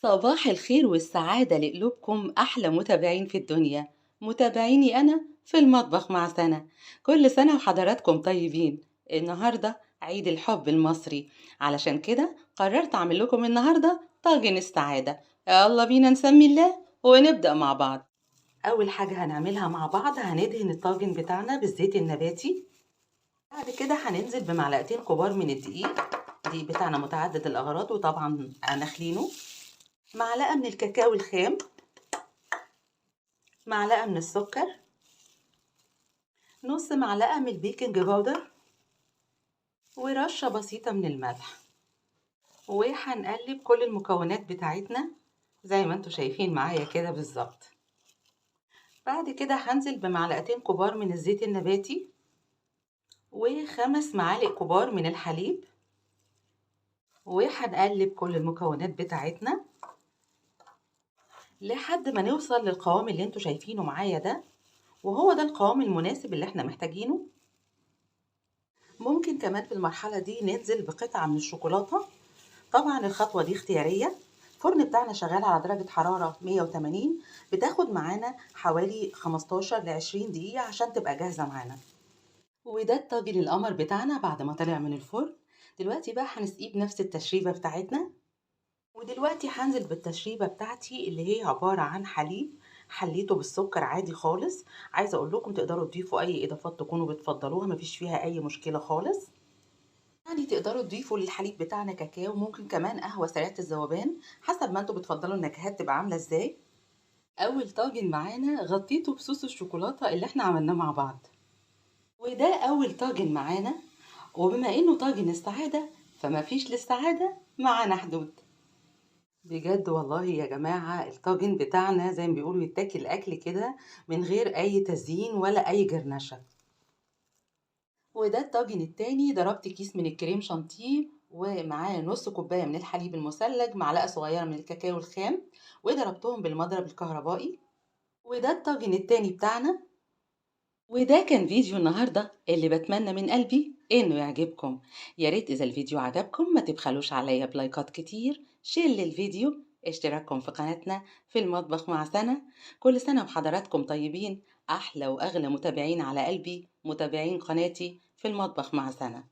صباح الخير والسعادة لقلوبكم أحلى متابعين في الدنيا. متابعيني أنا في المطبخ مع سنة. كل سنة وحضراتكم طيبين. النهاردة عيد الحب المصري، علشان كده قررت أعمل لكم النهاردة طاجن السعادة. يلا بينا نسمي الله ونبدأ مع بعض. أول حاجة هنعملها مع بعض هندهن الطاجن بتاعنا بالزيت النباتي. بعد كده هننزل بمعلقتين كبار من الدقيق بتاعنا متعدد الأغراض وطبعا نخلينه. معلقة من الكاكاو الخام، معلقة من السكر، نص معلقة من البيكنج باودر، ورشة بسيطة من الملح. وهنقلب كل المكونات بتاعتنا زي ما انتوا شايفين معايا كده بالظبط. بعد كده هنزل بمعلقتين كبار من الزيت النباتي و5 معالق كبار من الحليب، وهنقلب كل المكونات بتاعتنا لحد ما نوصل للقوام اللي انتوا شايفينه معايا ده، وهو ده القوام المناسب اللي احنا محتاجينه. ممكن كمان في المرحلة دي ننزل بقطعة من الشوكولاتة. طبعا الخطوة دي اختيارية. الفرن بتاعنا شغال على درجة حرارة 180، بتاخد معانا حوالي 15 ل 20 دقيقة عشان تبقى جاهزة معانا. وده الطاجن القمر بتاعنا بعد ما طلع من الفرن. دلوقتي بقى هنسقيه بنفس التشريبة بتاعتنا. ودلوقتي هنزل بالتشريبة بتاعتي اللي هي عبارة عن حليب حليته بالسكر عادي خالص. عايزة اقول لكم تقدروا تضيفوا اي اضافات تكونوا بتفضلوها، مفيش فيها اي مشكلة خالص. يعني تقدروا تضيفوا للحليب بتاعنا كاكاو، ممكن كمان قهوة سريعة الذوبان، حسب ما انتوا بتفضلوا النكهات تبقى عاملة ازاي. اول طاجن معانا غطيته بصوص الشوكولاتة اللي احنا عملناه مع بعض. وده اول طاجن معانا، وبما انه طاجن السعادة فما فيش للسعادة معانا حدود. بجد والله يا جماعة الطاجن بتاعنا زي ما بيقولوا يتاكل اكل كده من غير اي تزيين ولا اي جرنشة. وده الطاجن التاني، ضربت كيس من الكريم شانتيه ومعاه نص كوباية من الحليب المثلج، معلقة صغيرة من الكاكاو الخام، وضربتهم بالمضرب الكهربائي. وده الطاجن التاني بتاعنا. وده كان فيديو النهاردة اللي بتمنى من قلبي انه يعجبكم. يا ريت اذا الفيديو عجبكم ما تبخلوش عليا بلايكات كتير، شير للفيديو، اشتراككم في قناتنا في المطبخ مع سنة. كل سنة وحضراتكم طيبين. احلى واغلى متابعين على قلبي متابعين قناتي في المطبخ مع سنة.